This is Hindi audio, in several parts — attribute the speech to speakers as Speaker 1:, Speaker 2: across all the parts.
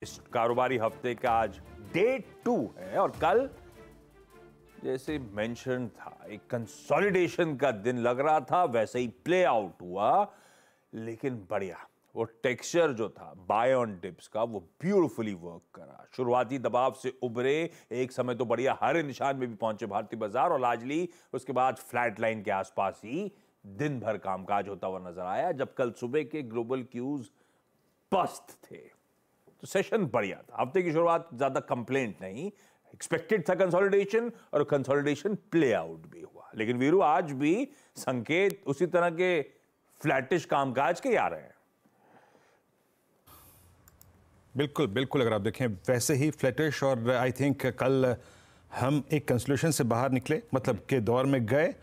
Speaker 1: इस कारोबारी हफ्ते का आज डे 2 है और कल जैसे मेंशन था एक कंसोलिडेशन का दिन लग रहा था, वैसे ही प्ले आउट हुआ। लेकिन बढ़िया वो टेक्सचर जो था बाय ऑन डिप्स का वो ब्यूटीफुली वर्क करा। शुरुआती दबाव से उभरे, एक समय तो बढ़िया हर निशान में भी पहुंचे भारतीय बाजार और लाजली उसके बाद फ्लैट लाइन के आसपास ही दिन भर कामकाज होता हुआ नजर आया। जब कल सुबह के ग्लोबल क्यूज पस्त थे तो सेशन बढ़िया था। हफ्ते की शुरुआत ज्यादा कंप्लेंट नहीं, एक्सपेक्टेड था कंसोलिडेशन और कंसोलिडेशन प्ले आउट भी हुआ। लेकिन वीरू आज भी संकेत उसी तरह के फ्लैटिश कामकाज के आ रहे हैं।
Speaker 2: बिल्कुल बिल्कुल, अगर आप देखें वैसे ही फ्लैटिश और आई थिंक कल हम एक कंसोलिडेशन से बाहर निकले, मतलब के दौर में गए।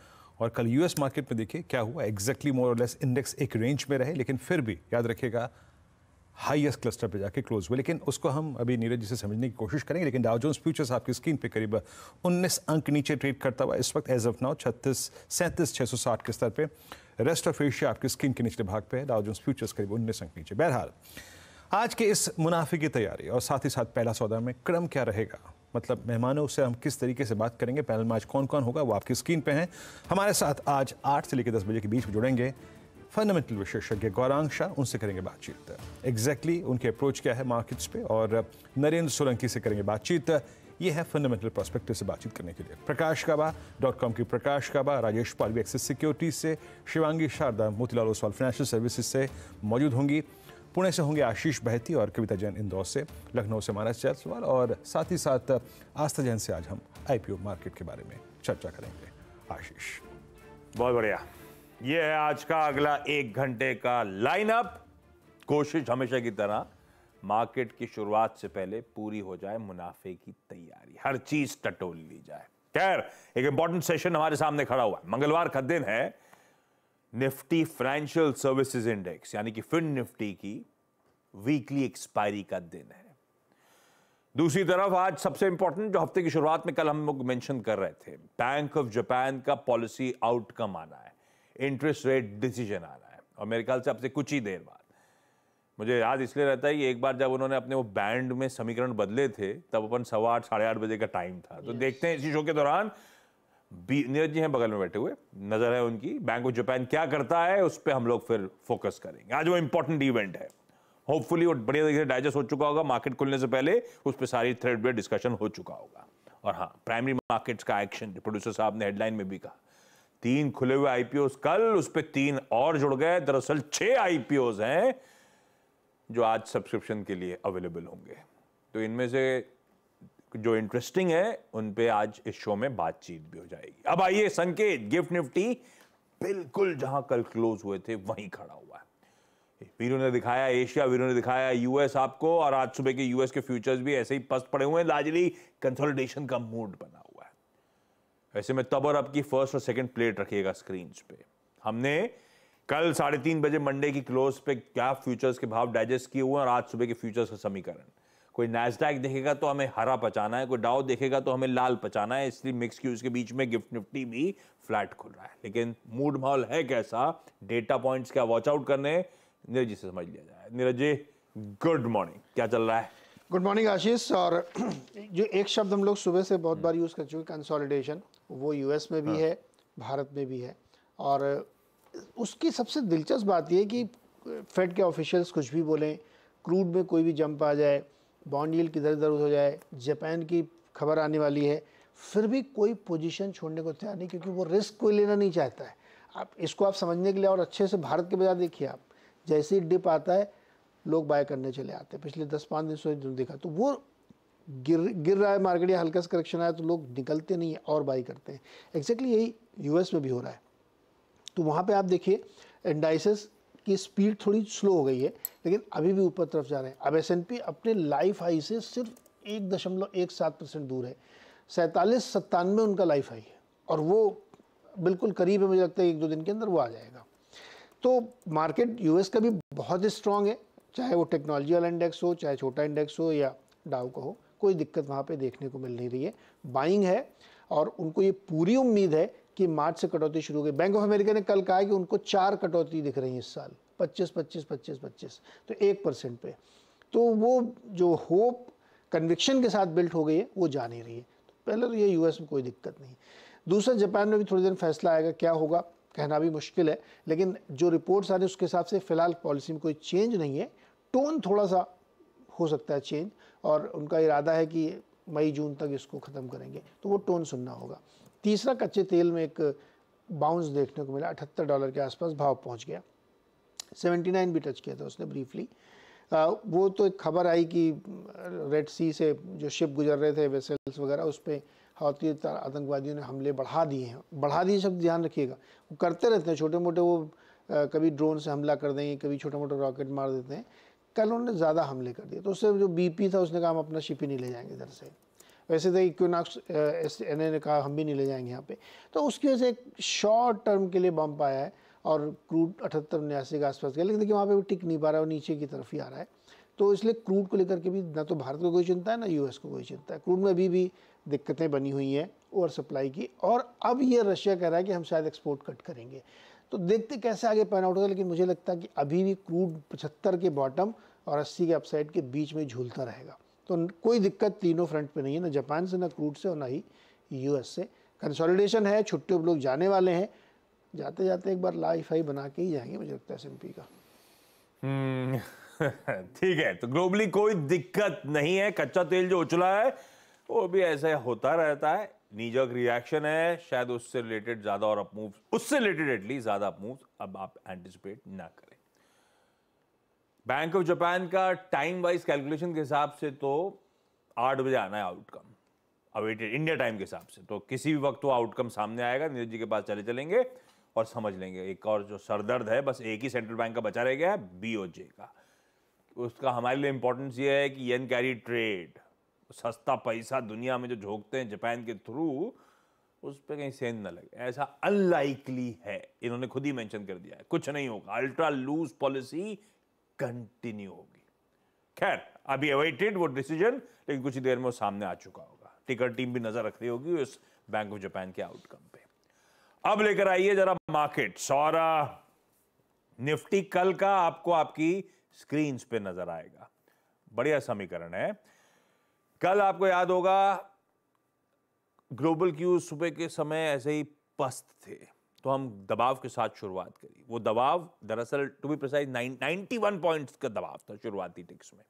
Speaker 2: और कल यूएस मार्केट में देखिए क्या हुआ, एग्जैक्टली मोर और लेस इंडेक्स एक रेंज में रहे, लेकिन फिर भी याद रखिएगा हाईएस्ट क्लस्टर पे जाके क्लोज हुए। लेकिन उसको हम अभी नीरज जी से समझने की कोशिश करेंगे। लेकिन डाउ जोन्स फ्यूचर्स आपकी स्क्रीन पे करीब 19 अंक नीचे ट्रेड करता हुआ इस वक्त एज ऑफ नाउ 37,660 के स्तर पे। रेस्ट ऑफ एशिया आपकी स्क्रीन के निचले भाग पे है, डाउ जोन्स फ्यूचर्स करीब 19 अंक नीचे। बहरहाल आज के इस मुनाफे की तैयारी और साथ ही साथ पहला सौदा में क्रम क्या रहेगा, मतलब मेहमानों से हम किस तरीके से बात करेंगे, पैनल में आज कौन कौन होगा वो आपकी स्क्रीन पे हैं। हमारे साथ आज 8 से लेकर 10 बजे के बीच में जुड़ेंगे फंडामेंटल विशेषज्ञ गौरांग शाह, उनसे करेंगे बातचीत। एग्जैक्टली उनके अप्रोच क्या है मार्केट्स पे, और नरेंद्र सोलंकी से करेंगे बातचीत। ये है फंडामेंटल पर्सपेक्टिव से बातचीत करने के लिए प्रकाश काबा .com की प्रकाश काबा, राजेश पालवी एक्सिस सिक्योरिटीज से, शिवांगी शारदा मोतीलाल ओसवाल फाइनेंशियल सर्विसेज से मौजूद होंगी। पुणे से होंगे आशीष बहती और कविता जैन इंदौर से, लखनऊ से मानस जायसवाल, और साथ ही साथ आस्था जैन से आज हम आईपीओ मार्केट के बारे में चर्चा करेंगे। आशीष,
Speaker 1: बहुत बढ़िया। ये है आज का अगला 1 घंटे का लाइनअप। कोशिश हमेशा की तरह मार्केट की शुरुआत से पहले पूरी हो जाए मुनाफे की तैयारी, हर चीज टटोल ली जाए। खैर, एक इंपॉर्टेंट सेशन हमारे सामने खड़ा हुआ है। मंगलवार का दिन है, निफ्टी फाइनेंशियल सर्विसेज इंडेक्स यानी कि फिन निफ्टी की वीकली एक्सपायरी का दिन है। दूसरी तरफ आज सबसे इंपॉर्टेंट जो हफ्ते की शुरुआत में कल हम लोग मेंशन कर रहे थे, बैंक ऑफ जापान का पॉलिसी आउटकम आना है, इंटरेस्ट रेट डिसीजन आना है। और मेरे ख्याल से अब से कुछ ही देर बाद, मुझे याद इसलिए रहता है कि एक बार जब उन्होंने अपने वो बैंड में समीकरण बदले थे तब अपन 8:15 साढ़े 8 बजे का टाइम था। तो देखते हैं इसी शो के दौरान नीरज जी हैं बगल में बैठे हुए, नजर है उनकी, बैंक ऑफ जापान क्या करता है उस पर हम लोग फिर फोकस करेंगे। आज वो इंपॉर्टेंट इवेंट है, होपफुली वो बढ़िया तरीके से डाइजेस्ट हो चुका होगा, मार्केट खुलने से पहले उस पर सारी थ्रेड वेड डिस्कशन हो चुका होगा। और हाँ, प्राइमरी मार्केट्स का एक्शन प्रोड्यूसर साहब ने हेडलाइन में भी कहा, 3 खुले हुए आईपीओस कल, उस पर 3 और जुड़ गए। दरअसल 6 आईपीओस हैं जो आज सब्सक्रिप्शन के लिए अवेलेबल होंगे। तो इनमें से जो इंटरेस्टिंग है उन पे आज इस शो में बातचीत भी हो जाएगी। अब आइए संकेत, गिफ्ट निफ्टी बिल्कुल जहां कल क्लोज हुए थे वहीं खड़ा हुआ है। वीरू ने दिखाया एशिया, वीरू ने दिखाया यूएस आपको, और आज सुबह के यूएस के फ्यूचर्स भी ऐसे ही पस्त पड़े हुए हैं। लाजली कंसोलिडेशन का मूड बना हुआ है। ऐसे में तब और अब की फर्स्ट और सेकंड प्लेट रखिएगा स्क्रीन पे। हमने कल 3:30 बजे मंडे की क्लोज पे क्या फ्यूचर्स के भाव डाइजेस्ट किए हुए हैं और आज सुबह के फ्यूचर्स का समीकरण। कोई नैस्डैक देखेगा तो हमें हरा पचाना है, कोई डाउ देखेगा तो हमें लाल पचाना है। इसलिए मिक्स क्यूज के बीच में गिफ्ट निफ्टी भी फ्लैट खुल रहा है। लेकिन मूड माहौल है कैसा, डेटा पॉइंट्स क्या वॉच आउट करने, नीरज जी से समझ लिया जाए। नीरज जी, गुड मॉर्निंग, क्या चल रहा है?
Speaker 3: गुड मॉर्निंग आशीष। और जो एक शब्द हम लोग सुबह से बहुत बार यूज़ कर चुके, कंसोलिडेशन, वो यूएस में भी है, भारत में भी है। और उसकी सबसे दिलचस्प बात यह है कि फेड के ऑफिशियल्स कुछ भी बोलें, क्रूड में कोई भी जंप आ जाए, बॉन्ड यील्ड किधर इधर हो जाए, जापान की खबर आने वाली है, फिर भी कोई पोजीशन छोड़ने को तैयार नहीं, क्योंकि वो रिस्क कोई लेना नहीं चाहता है। आप समझने के लिए और अच्छे से भारत के बाजार देखिए, आप जैसे ही डिप आता है लोग बाय करने चले आते हैं। पिछले 10-5 दिन से जो देखा, तो वो गिर रहा है मार्केट या हल्का सा करेक्शन आया तो लोग निकलते नहीं है और बाई करते हैं। एग्जैक्टली यही यूएस में भी हो रहा है। तो वहाँ पे आप देखिए इंडाइसेस की स्पीड थोड़ी स्लो हो गई है, लेकिन अभी भी ऊपर तरफ जा रहे हैं। अब S&P अपने लाइफ हाई से सिर्फ 1.17% दूर है। 47-97 उनका लाइफ हाई है और वो बिल्कुल करीब है, मुझे लगता है 1-2 दिन के अंदर वो आ जाएगा। तो मार्केट यूएस का भी बहुत स्ट्रॉन्ग है, चाहे वो टेक्नोलॉजी वाला इंडेक्स हो, चाहे छोटा इंडेक्स हो या डाउ का हो, कोई दिक्कत वहाँ पे देखने को मिल नहीं रही है। बाइंग है और उनको ये पूरी उम्मीद है कि मार्च से कटौती शुरू हो गई। बैंक ऑफ अमेरिका ने कल कहा कि उनको 4 कटौती दिख रही है इस साल, 25-25-25-25, तो 1% पे। तो वो जो होप कन्विक्शन के साथ बिल्ट हो गई है वो जा नहीं रही है। तो पहले तो ये यूएस में कोई दिक्कत नहीं। दूसरा, जापान में भी थोड़ी देर फैसला आएगा, क्या होगा कहना भी मुश्किल है, लेकिन जो रिपोर्ट्स आ रही है उसके हिसाब से फिलहाल पॉलिसी में कोई चेंज नहीं है। टोन थोड़ा सा हो सकता है चेंज, और उनका इरादा है कि मई जून तक इसको ख़त्म करेंगे, तो वो टोन सुनना होगा। तीसरा, कच्चे तेल में एक बाउंस देखने को मिला, $78 के आसपास भाव पहुंच गया, 79 भी टच किया था उसने ब्रीफली। वो तो एक खबर आई कि रेड सी से जो शिप गुजर रहे थे वेसल्स वगैरह, उस पर हौती आतंकवादियों ने हमले बढ़ा दिए हैं। बढ़ा दिए शब्द ध्यान रखिएगा, वो करते रहते हैं छोटे मोटे, वो कभी ड्रोन से हमला कर देंगे, कभी छोटे मोटे रॉकेट मार देते हैं। कल उन्होंने ज़्यादा हमले कर दिए, तो उससे जो बीपी था उसने कहा हम अपना शिप ही नहीं ले जाएंगे इधर से। वैसे तो इक्विनॉक्स एनए ने कहा हम भी नहीं ले जाएंगे यहाँ पे। तो उसकी वजह से एक शॉर्ट टर्म के लिए बम्प आया है और क्रूड 78-79 के आसपास गया, लेकिन देखिए वहाँ पे भी टिक नहीं पा रहा है और नीचे की तरफ ही आ रहा है। तो इसलिए क्रूड को लेकर के भी ना तो भारत को कोई चिंता है ना यूएस को कोई चिंता है। क्रूड में अभी भी दिक्कतें बनी हुई हैं ओवर सप्लाई की, और अब ये रशिया कह रहा है कि हम शायद एक्सपोर्ट कट करेंगे। तो देखते कैसे आगे पैन आउट होगा, लेकिन मुझे लगता है कि अभी भी क्रूड 75 के बॉटम और 80 के अपसाइड के बीच में झूलता रहेगा। तो कोई दिक्कत तीनों फ्रंट पे नहीं है, ना जापान से, ना क्रूड से और ना ही यूएस से। कंसोलिडेशन है, छुट्टियों पर लोग जाने वाले हैं, जाते जाते एक बार लाइफ हाई बना के ही जाएंगे मुझे लगता है S&P का।
Speaker 1: ठीक है, तो ग्लोबली कोई दिक्कत नहीं है। कच्चा तेल जो उछला है वो भी ऐसा होता रहता है, नीजक रिएक्शन है, शायद उससे रिलेटेड ज्यादा और अपमूव, उससे रिलेटेड एटलीस्ट ज्यादा अपमूव अब आप एंटिसिपेट ना करें। बैंक ऑफ जापान का टाइम वाइज कैलकुलेशन के हिसाब से तो 8 बजे आना है आउटकम, अवेटेड इंडिया टाइम के हिसाब से। तो किसी भी वक्त वो आउटकम सामने आएगा, नीरज जी के पास चलेंगे और समझ लेंगे। एक और जो सरदर्द है, बस एक ही सेंट्रल बैंक का बचा रह गया है, BOJ का। उसका हमारे लिए इंपॉर्टेंस ये है कि येन कैरी ट्रेड, सस्ता पैसा दुनिया में जो झोंकते हैं जापान के थ्रू, उस पर कहीं सेंध न लगे, ऐसा अनलाइकली है। इन्होंने खुद ही मेंशन कर दिया है, कुछ नहीं होगा, अल्ट्रा लूज पॉलिसी कंटिन्यू होगी। खैर, अभी अवेटेड वो डिसीजन, लेकिन कुछ ही देर में वो सामने आ चुका होगा। टिकर टीम भी नजर रख रही होगी उस बैंक ऑफ जापान के आउटकम पे। अब लेकर आइए जरा मार्केट्स, और निफ्टी कल का आपको आपकी स्क्रीन पे नजर आएगा। बढ़िया समीकरण है। कल आपको याद होगा ग्लोबल क्यूज सुबह के समय ऐसे ही पस्त थे, तो हम दबाव के साथ शुरुआत करी। वो दबाव दरअसल टू बी प्रिसाइज 91 पॉइंट्स का दबाव था शुरुआती टिक्स में।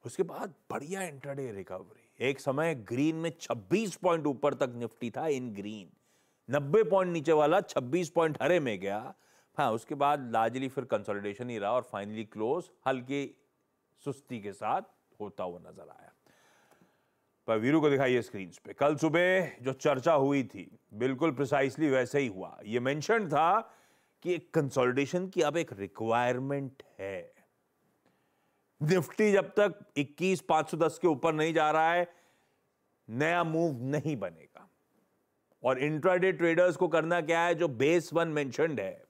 Speaker 1: उसके बाद बढ़िया इंट्राडे रिकवरी। एक समय ग्रीन में 26 पॉइंट ऊपर तक निफ्टी था, इन ग्रीन 90 पॉइंट नीचे वाला 26 पॉइंट हरे में गया। हाँ, उसके बाद लार्जली फिर कंसोलिडेशन ही रहा और फाइनली क्लोज हल्की सुस्ती के साथ होता हुआ नजर आया। पर वीरू को दिखाइए स्क्रीन पे, कल सुबह जो चर्चा हुई थी बिल्कुल प्रिसाइसली वैसे ही हुआ। ये मेंशन था कि कंसोलिडेशन की अब एक रिक्वायरमेंट है। निफ्टी जब तक 21,510 के ऊपर नहीं जा रहा है, नया मूव नहीं बनेगा। और इंट्राडे ट्रेडर्स को करना क्या है, जो बेस वन मेंशन्ड है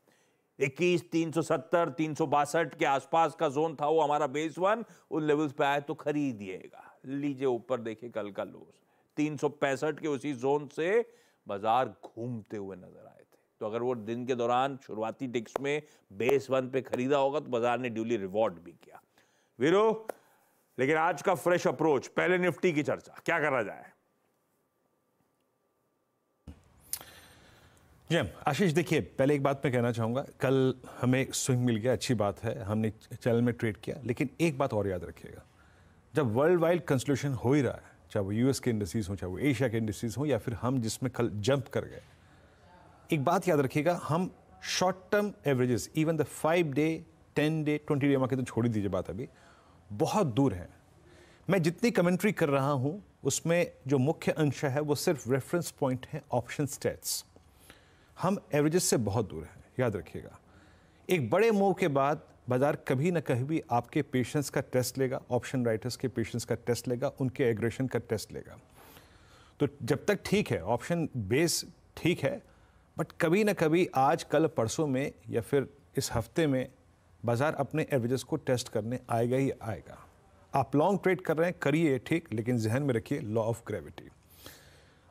Speaker 1: 21,370 362 के आसपास का जोन था, वो हमारा बेस वन, उन लेवल्स पे आए तो खरीदिएगा। लीजिए ऊपर देखिए कल का लोस 365 के उसी जोन से बाजार घूमते हुए नजर आए थे। तो अगर वो दिन के दौरान शुरुआती टिक्स में बेस वन पे खरीदा होगा तो बाजार ने ड्यूली रिवॉर्ड भी किया। वीरो, लेकिन आज का फ्रेश अप्रोच, पहले निफ्टी की चर्चा, क्या करा जाए?
Speaker 2: जी आशीष, देखिए पहले एक बात मैं कहना चाहूँगा, कल हमें स्विंग मिल गया, अच्छी बात है, हमने चैनल में ट्रेड किया। लेकिन एक बात और याद रखिएगा, जब वर्ल्ड वाइड कंसोलिडेशन हो ही रहा है, चाहे वो यूएस के इंडस्ट्रीज हो, चाहे वो एशिया के इंडस्ट्रीज हो, या फिर हम जिसमें कल जंप कर गए, एक बात याद रखिएगा, हम short term averages, even the 5 day 10 day 20 day market तो छोड़ ही दीजिए बात, अभी बहुत दूर है। मैं जितनी कमेंट्री कर रहा हूँ उसमें जो मुख्य अंश है वो सिर्फ रेफरेंस पॉइंट है, ऑप्शन स्टेट्स। हम एवरेजेस से बहुत दूर हैं, याद रखिएगा। एक बड़े मूव के बाद बाजार कभी ना कभी भी आपके पेशेंस का टेस्ट लेगा, ऑप्शन राइटर्स के पेशेंस का टेस्ट लेगा, उनके एग्रेशन का टेस्ट लेगा। तो जब तक ठीक है, ऑप्शन बेस ठीक है, बट कभी ना कभी आज कल परसों में या फिर इस हफ्ते में बाजार अपने एवरेजेस को टेस्ट करने आएगा ही आएगा। आप लॉन्ग ट्रेड कर रहे हैं, करिए ठीक, लेकिन जहन में रखिए लॉ ऑफ ग्रेविटी।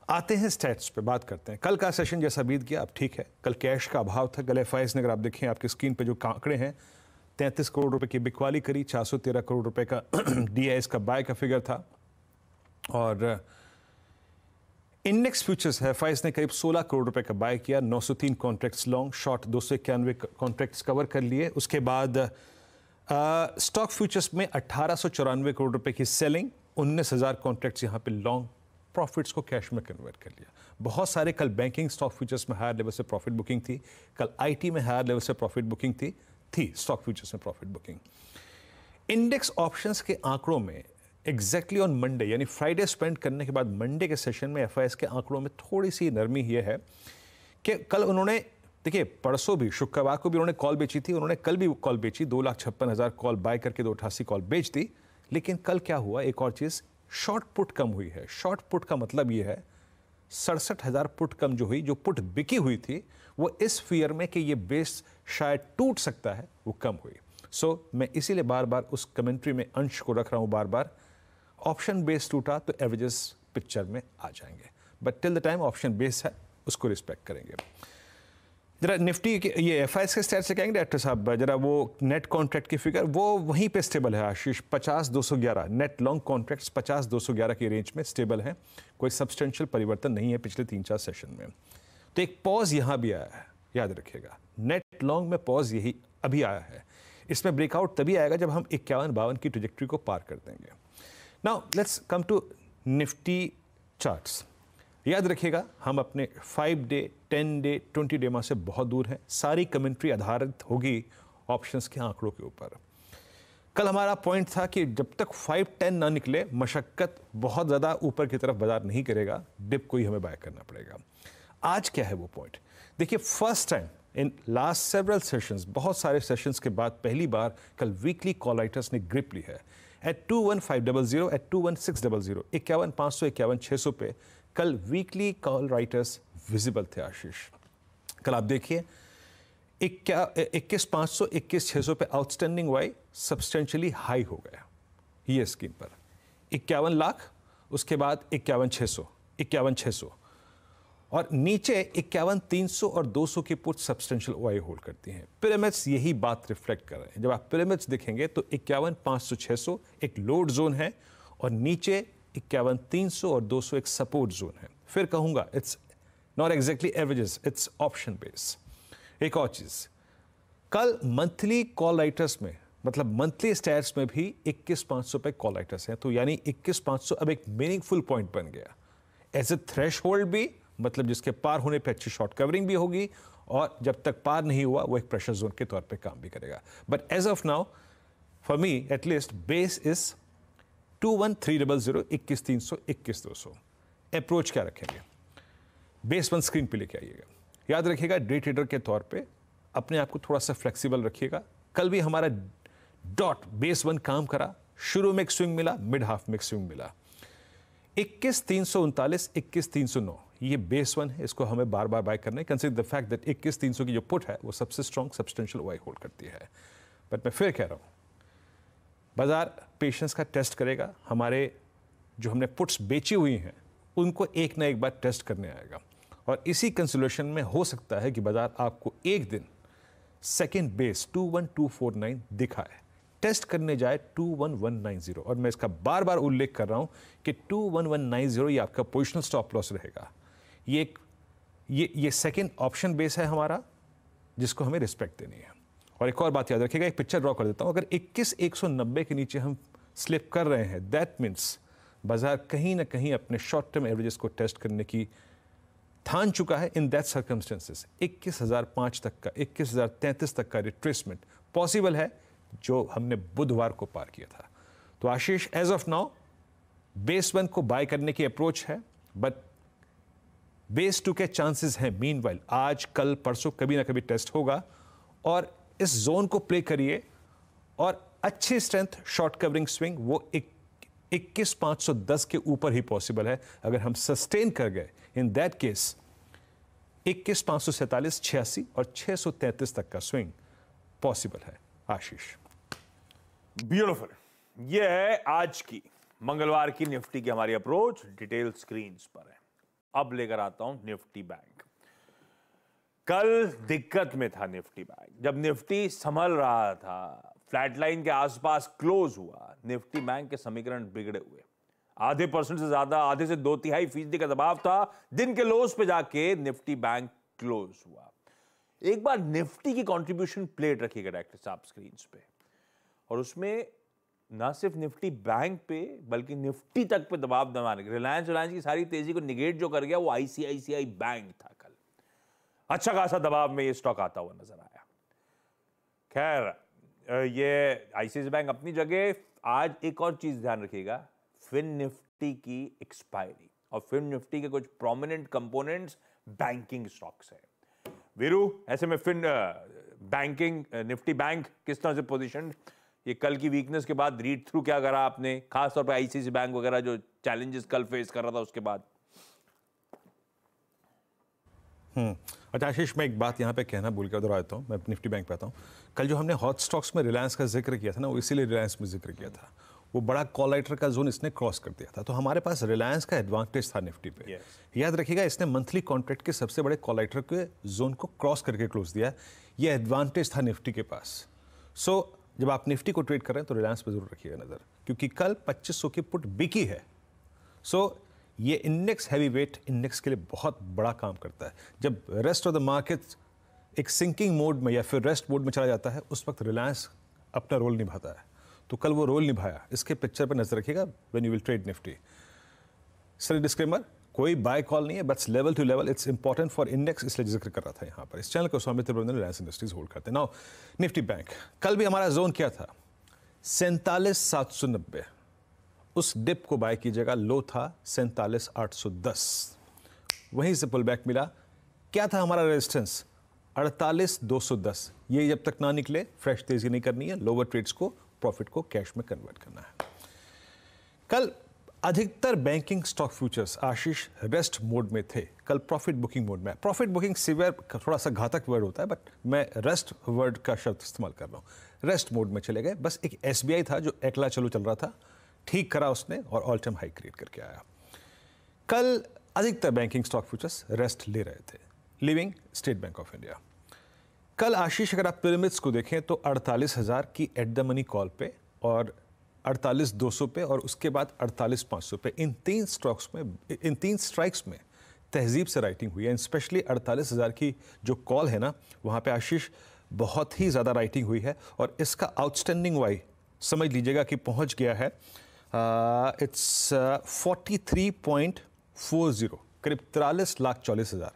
Speaker 2: आते हैं स्टैट्स पे, बात करते हैं। कल का सेशन जैसा बीत गया, अब ठीक है। कल कैश का अभाव था, कल FIs ने, अगर आप देखें आपकी स्क्रीन पे जो आंकड़े हैं, 33 करोड़ रुपए की बिकवाली करी, 413 करोड़ रुपए का DIS का बाय का फिगर था। और इंडेक्स फ्यूचर्स एफआईएस ने करीब 16 करोड़ रुपए का बाय किया, 903 contracts long, short 291 contracts cover कर लिए। उसके बाद स्टॉक फ्यूचर्स में 1894 करोड़ रुपए की सेलिंग, 19,000 कॉन्ट्रैक्ट्स यहाँ पे लॉन्ग, प्रॉफिट्स को कैश में कन्वर्ट कर लिया। बहुत सारे कल बैंकिंग स्टॉक फ्यूचर्स में हायर लेवल से प्रॉफिट बुकिंग थी, कल आईटी में हायर लेवल से प्रॉफिट बुकिंग थी स्टॉक फ्यूचर्स में प्रॉफिट बुकिंग। इंडेक्स ऑप्शंस के आंकड़ों में एग्जैक्टली ऑन मंडे यानी फ्राइडे स्पेंड करने के बाद मंडे के सेशन में एफआईएस के आंकड़ों में थोड़ी सी नरमी ये है कि कल उन्होंने, देखिए परसों भी शुक्रवार को भी उन्होंने कॉल बेची थी, उन्होंने कल भी कॉल बेची, 2,56,000 कॉल बाय करके 288 कॉल बेच दी। लेकिन कल क्या हुआ, एक और चीज़, शॉर्ट पुट कम हुई है। शॉर्ट पुट का मतलब ये है 67,000 पुट कम जो हुई, जो पुट बिकी हुई थी वो इस फियर में कि ये बेस शायद टूट सकता है, वो कम हुई। सो मैं इसीलिए बार बार उस कमेंट्री में अंश को रख रहा हूँ बार बार, ऑप्शन बेस टूटा तो एवरेजेस पिक्चर में आ जाएंगे, but till the time option base है, उसको रिस्पेक्ट करेंगे। जरा निफ्टी ये एफआईएस के स्टैट से कहेंगे डॉक्टर साहब, जरा वो नेट कॉन्ट्रैक्ट की फिगर वो वहीं पे स्टेबल है आशीष, 50,211 नेट लॉन्ग कॉन्ट्रैक्ट्स 50,211 की रेंज में स्टेबल है, कोई सब्सटेंशियल परिवर्तन नहीं है पिछले 3-4 सेशन में। तो एक पॉज यहाँ भी आया है, याद रखिएगा, नेट लॉन्ग में पॉज यही अभी आया है। इसमें ब्रेकआउट तभी आएगा जब हम 51-52 की ट्रैजेक्टरी को पार कर देंगे। Now let's come to Nifty charts. याद रखिएगा हम अपने 5 डे, 10 डे, 20 डे से बहुत दूर हैं। सारी कमेंट्री आधारित होगी ऑप्शंस के आंकड़ों के ऊपर। कल हमारा पॉइंट था कि जब तक 5-10 ना निकले मशक्कत बहुत ज़्यादा ऊपर की तरफ बाजार नहीं करेगा, डिप को ही हमें बाय करना पड़ेगा। आज क्या है वो पॉइंट, देखिए first time in last several sessions, बहुत सारे सेशंस के बाद पहली बार कल वीकली कॉल राइटर्स ने ग्रिप ली है एट 21,500, एट 21,600, 51,500, 51,600 पे कल वीकली कॉल राइटर्स विजिबल थे आशीष। कल आप देखिए 21,500, 21,600 पे आउटस्टैंडिंग वाई सब्सटेंशियली हाई हो गया ये स्क्रीन पर, 51 लाख, उसके बाद 51,600, 51,600 और नीचे 51,300 और 200 की पुट सब्सटेंशियल वाई होल्ड करती हैं। पिरामिड्स यही बात रिफ्लेक्ट कर रहे हैं। जब आप पिरामिड्स देखेंगे तो 51,500, 600 एक लोड जोन है और नीचे 51,300 और 200 एक सपोर्ट जोन है। फिर कहूंगा it's not exactly averages, it's option base. एक और चीज, कल मंथली कॉल राइटर्स में, मतलब मंथली स्टैट्स में भी 21,500 पे कॉल राइटर्स हैं, तो यानी 21,500 अब एक मीनिंगफुल पॉइंट बन गया एज ए थ्रेशहोल्ड भी, मतलब जिसके पार होने पे अच्छी शॉर्ट कवरिंग भी होगी और जब तक पार नहीं हुआ वो एक प्रेशर जोन के तौर पे काम भी करेगा। But as of now for me at least base is 21,300, 21,300, 21,200। Approach क्या रखेंगे, बेस 1 स्क्रीन पे लेके आइएगा। याद रखिएगा डे ट्रेडर के तौर पे अपने आप को थोड़ा सा फ्लेक्सिबल रखिएगा। कल भी हमारा डॉट बेस 1 काम करा, शुरू में एक स्विंग मिला, मिड हाफ में एक स्विंग मिला। 21,339, 21,309 ये बेस 1 है, इसको हमें बार बार बाय करना है। कंसीडर द फैक्ट दैट 21,300 की जो पुट है वो सबसे स्ट्रॉन्ग सब्सटेंशियल वाई होल्ड करती है। बट मैं फिर कह रहा हूँ बाजार पेशेंस का टेस्ट करेगा, हमारे जो हमने पुट्स बेची हुई हैं उनको एक ना एक बार टेस्ट करने आएगा और इसी कंसोलेशन में हो सकता है कि बाजार आपको एक दिन सेकेंड बेस 21,249 दिखाए, टेस्ट करने जाए 21,190 और मैं इसका बार बार उल्लेख कर रहा हूं कि 21,190 ये आपका पोजिशनल स्टॉप लॉस रहेगा। ये सेकेंड ऑप्शन बेस है हमारा जिसको हमें रिस्पेक्ट देनी है। और एक और बात याद रखिएगा, एक पिक्चर ड्रॉ कर देता हूं, अगर 21,190 के नीचे हम स्लिप कर रहे हैं दैट मीन्स बाजार कहीं ना कहीं अपने शॉर्ट टर्म एवरेजेस को टेस्ट करने की ठान चुका है। इन दैट सर्कमस्टेंसेस 21,005 तक का, 21,033 तक का रिट्रेसमेंट पॉसिबल है जो हमने बुधवार को पार किया था। तो आशीष एज ऑफ नाउ बेस 1 को बाय करने की अप्रोच है, बट बेस 2 के चांसेस हैं मीनवाइल आज कल परसों कभी ना कभी टेस्ट होगा और इस जोन को प्ले करिए और अच्छी स्ट्रेंथ शॉर्ट कवरिंग स्विंग वो 21,510 के ऊपर ही पॉसिबल है अगर हम सस्टेन कर गए। इन दैट केस 21,547, 86 और 633 तक का स्विंग पॉसिबल है आशीष।
Speaker 1: ब्यूटीफुल, ये है आज की मंगलवार की निफ्टी की हमारी अप्रोच, डिटेल स्क्रीन्स पर है। अब लेकर आता हूं निफ्टी बैंक। कल दिक्कत में था निफ्टी बैंक, जब निफ्टी संभल रहा था, फ्लैट लाइन के आसपास क्लोज हुआ, निफ्टी बैंक के समीकरण बिगड़े हुए। आधे % से ज्यादा, आधे से 2/3% का दबाव था। दिन के लोस पे जाके निफ्टी बैंक क्लोज हुआ। एक बार निफ्टी की कंट्रीब्यूशन प्लेट रखिएगा डायरेक्टर साहब स्क्रीन पे, और उसमें ना सिर्फ निफ्टी बैंक पे बल्कि निफ्टी तक पे दबाव बनाने, रिलायंस की सारी तेजी को निगेट जो कर गया वो आईसीआईसीआई बैंक था। कल अच्छा खासा दबाव में ये स्टॉक आता हुआ नजर आया। खैर, ये आईसीआईसीआई बैंक अपनी जगह। आज एक और चीज ध्यान रखिएगा, फिन निफ्टी की एक्सपायरी, और फिन निफ्टी के कुछ प्रोमिनेंट कंपोनेंट्स बैंकिंग स्टॉक्स है। वीरू, ऐसे में फिन बैंकिंग निफ्टी बैंक किस तरह से पोजीशन, ये कल की वीकनेस के बाद रीड थ्रू क्या करा आपने, खासतौर पे आईसीआईसीआई बैंक वगैरह जो चैलेंजेस कल फेस कर रहा था उसके बाद?
Speaker 2: अच्छा आशीष, मैं एक बात यहाँ पे कहना भूल के उधर आता हूँ, मैं निफ्टी बैंक पे आता हूँ। कल जो हमने हॉट स्टॉक्स में रिलायंस का जिक्र किया था ना, वो इसीलिए रिलायंस में जिक्र किया था, वो बड़ा कॉलाइटर का जोन इसने क्रॉस कर दिया था, तो हमारे पास रिलायंस का एडवांटेज था निफ्टी पे। याद रखिएगा, इसने मंथली कॉन्ट्रैक्ट के सबसे बड़े कॉलाइटर के जोन को क्रॉस करके क्लोज दिया। ये एडवांटेज था निफ्टी के पास। सो जब आप निफ्टी को ट्रेड कर रहे हैं तो रिलायंस पे जरूर रखिएगा नजर, क्योंकि कल 2500 की पुट बिकी है। सो ये इंडेक्स हैवी वेट इंडेक्स के लिए बहुत बड़ा काम करता है। जब रेस्ट ऑफ द मार्केट एक सिंकिंग मोड में या फिर रेस्ट मोड में चला जाता है, उस वक्त रिलायंस अपना रोल निभाता है। तो कल वो रोल निभाया, इसके पिक्चर पर नजर रखिएगा when you will trade Nifty. Sir disclaimer, कोई बाय कॉल नहीं है, but level to level it's important for index, इसलिए जिक्र कर रहा था यहाँ पर। इस चैनल को स्वामित्व प्रबंधन रिलायंस इंडस्ट्रीज होल्ड करते हैं। नाउ निफ्टी बैंक, कल भी हमारा जोन क्या था? 47,790। उस डिप को बाय कीजिएगा, लो था 47,810। वहीं से पुल बैक मिला। क्या था हमारा रेजिस्टेंस? 48,210। ये जब तक ना निकले फ्रेश तेजी नहीं करनी है, लोअर ट्रेड्स को, प्रॉफिट को कैश में कन्वर्ट करना है। कल अधिकतर बैंकिंग स्टॉक फ्यूचर्स आशीष रेस्ट मोड में थे, कल प्रॉफिट बुकिंग मोड में। प्रॉफिट बुकिंग सिवियर थोड़ा सा घातक वर्ड होता है, बट मैं रेस्ट वर्ड का शब्द इस्तेमाल कर रहा हूँ। रेस्ट मोड में चले गए। बस एक एसबीआई था जो एकला चलो चल रहा था, ठीक करा उसने और ऑल टाइम हाई क्रिएट करके आया। कल अधिकतर बैंकिंग स्टॉक फ्यूचर्स रेस्ट ले रहे थे, living state bank of India. कल आशीष अगर आप पिरामिड्स को देखें तो 48,000 की एट द मनी कॉल पे, और 48,200 पे, और उसके बाद 48,500 पे। इन तीन स्ट्राइक्स में तहजीब से राइटिंग हुई है। स्पेशली 48,000 की जो कॉल है ना, वहाँ पे आशीष बहुत ही ज़्यादा राइटिंग हुई है, और इसका आउटस्टैंडिंग वाई समझ लीजिएगा कि पहुँच गया है इट्स 43.40, करीब 43,40,000।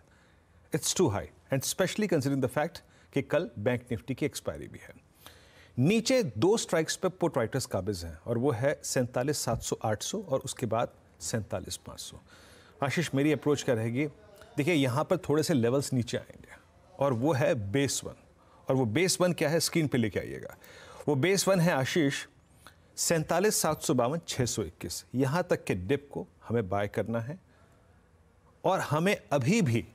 Speaker 2: It's too high, and specially considering the fact कि कल बैंक निफ्टी की एक्सपायरी भी है। नीचे दो स्ट्राइक्स पे पुट राइटर्स काबिज हैं, और वो है 47,700-800 और उसके बाद 47,500। आशीष, मेरी अप्रोच क्या रहेगी? देखिए, यहाँ पर थोड़े से लेवल्स नीचे आएंगे, और वो है बेस 1। और वो बेस 1 क्या है, स्क्रीन पे लेके आइएगा। वो बेस 1 है आशीष 47,752-621। यहाँ तक के डिप को हमें बाय करना है, और हमें अभी भी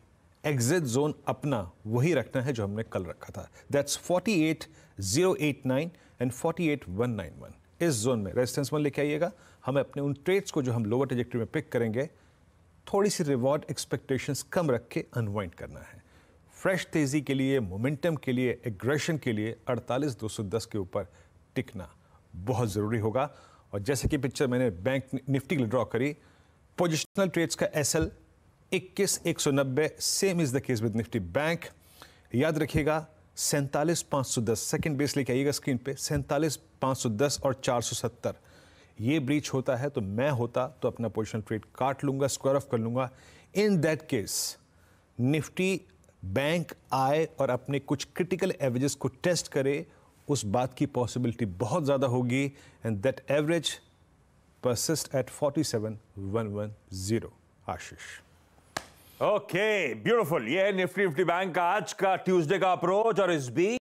Speaker 2: एग्जिट जोन अपना वही रखना है जो हमने कल रखा था। That's 48,089 and 48,191। इस जोन में रेजिस्टेंस 1 लेके आइएगा। हमें अपने उन ट्रेड्स को जो हम लोअर ट्रैजेक्टरी में पिक करेंगे, थोड़ी सी रिवॉर्ड एक्सपेक्टेशंस कम रख के अनवाइंड करना है। फ्रेश तेजी के लिए, मोमेंटम के लिए, एग्रेशन के लिए 48,210 के ऊपर टिकना बहुत ज़रूरी होगा। और जैसे कि पिक्चर मैंने बैंक निफ्टी के लिए ड्रॉ करी, पोजिशनल ट्रेड्स का SL 21,190, same is the case with Nifty bank. याद रखिएगा 47,510, सेकंड बेस लेके आइएगा स्क्रीन पे, 47,510 और 470। ये ब्रीच होता है तो मैं होता तो अपना पोजिशनल ट्रेड काट लूंगा, स्क्वायर ऑफ कर लूंगा। In that case Nifty bank आए और अपने कुछ क्रिटिकल एवरेजेस को टेस्ट करे, उस बात की पॉसिबिलिटी बहुत ज़्यादा होगी, and that average persist at 47,110। Ashish.
Speaker 1: Okay, beautiful. ये है निफ्टी बैंक का आज का ट्यूसडे का अप्रोच, और इस बीच